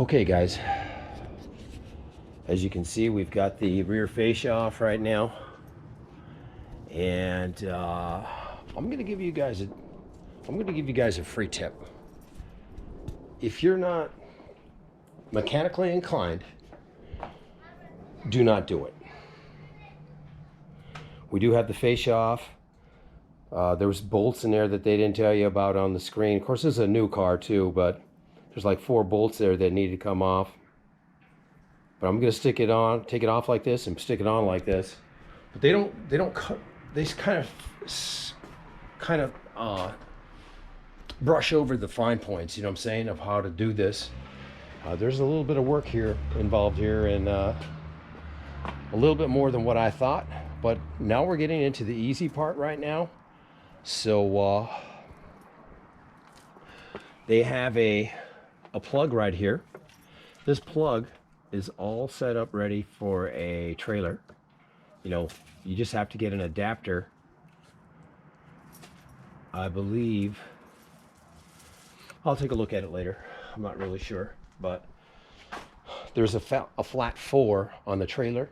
Okay guys, as you can see, we've got the rear fascia off right now, and I'm gonna give you guys a free tip. If you're not mechanically inclined, do not do it. We do have the fascia off. There was bolts in there that they didn't tell you about on the screen. Of course, this is a new car too, but there's like 4 bolts there that need to come off. But I'm gonna stick it on, take it off like this, and stick it on like this. But they don't cut. They just kind of brush over the fine points. You know what I'm saying, of how to do this. There's a little bit of work here involved here, and a little bit more than what I thought. But now we're getting into the easy part right now. So they have a plug right here. This plug is all set up ready for a trailer. You know, you just have to get an adapter. I believe, I'll take a look at it later. I'm not really sure, but there's a flat 4 on the trailer.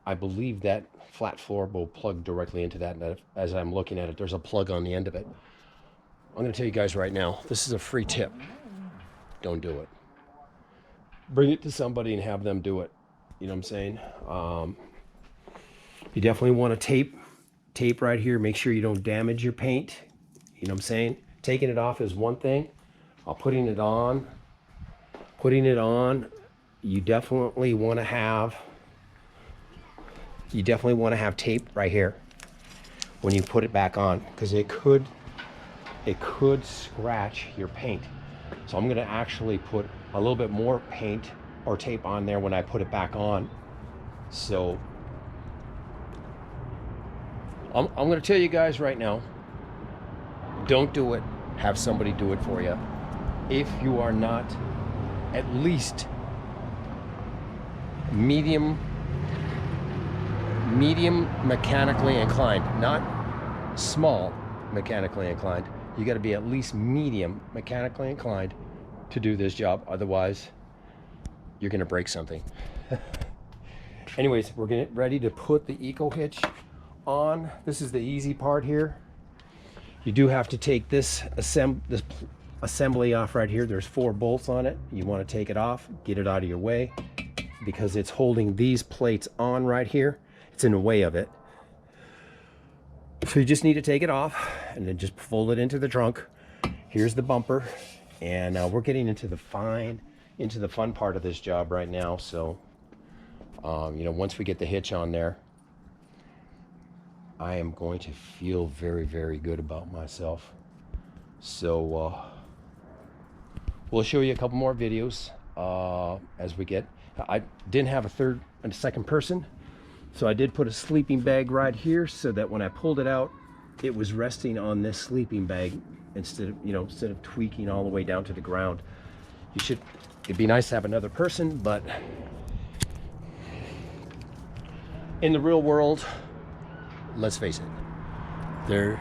I believe that flat floor will plug directly into that. And as I'm looking at it, there's a plug on the end of it. I'm going to tell you guys right now, this is a free tip. Don't do it. Bring it to somebody and have them do it. You know what I'm saying? You definitely want to tape right here. Make sure you don't damage your paint. You know what I'm saying? Taking it off is one thing. Putting it on, you definitely want to have tape right here when you put it back on, because it could scratch your paint. So I'm going to actually put a little bit more paint or tape on there when I put it back on. So I'm going to tell you guys right now, don't do it. Have somebody do it for you. If you are not at least medium mechanically inclined, not small mechanically inclined. You got to be at least medium mechanically inclined to do this job. Otherwise, you're going to break something. Anyways, we're getting ready to put the Ecohitch on. This is the easy part here. You do have to take this assembly off right here. There's 4 bolts on it. You want to take it off, get it out of your way, because it's holding these plates on right here. It's in the way of it. So you just need to take it off and then just fold it into the trunk. Here's the bumper, and we're getting into the fun part of this job right now. So you know, once we get the hitch on there, I am going to feel very, very good about myself. So we'll show you a couple more videos as we get. I didn't have a third and second person, so I did put a sleeping bag right here so that when I pulled it out, it was resting on this sleeping bag instead of tweaking all the way down to the ground. It'd be nice to have another person, but in the real world, let's face it, there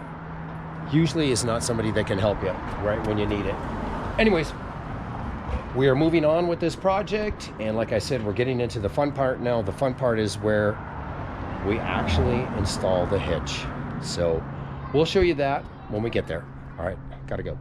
usually is not somebody that can help you right when you need it. Anyways, we are moving on with this project, and like I said, we're getting into the fun part now. The fun part is where we actually install the hitch. So we'll show you that when we get there. All right, gotta go.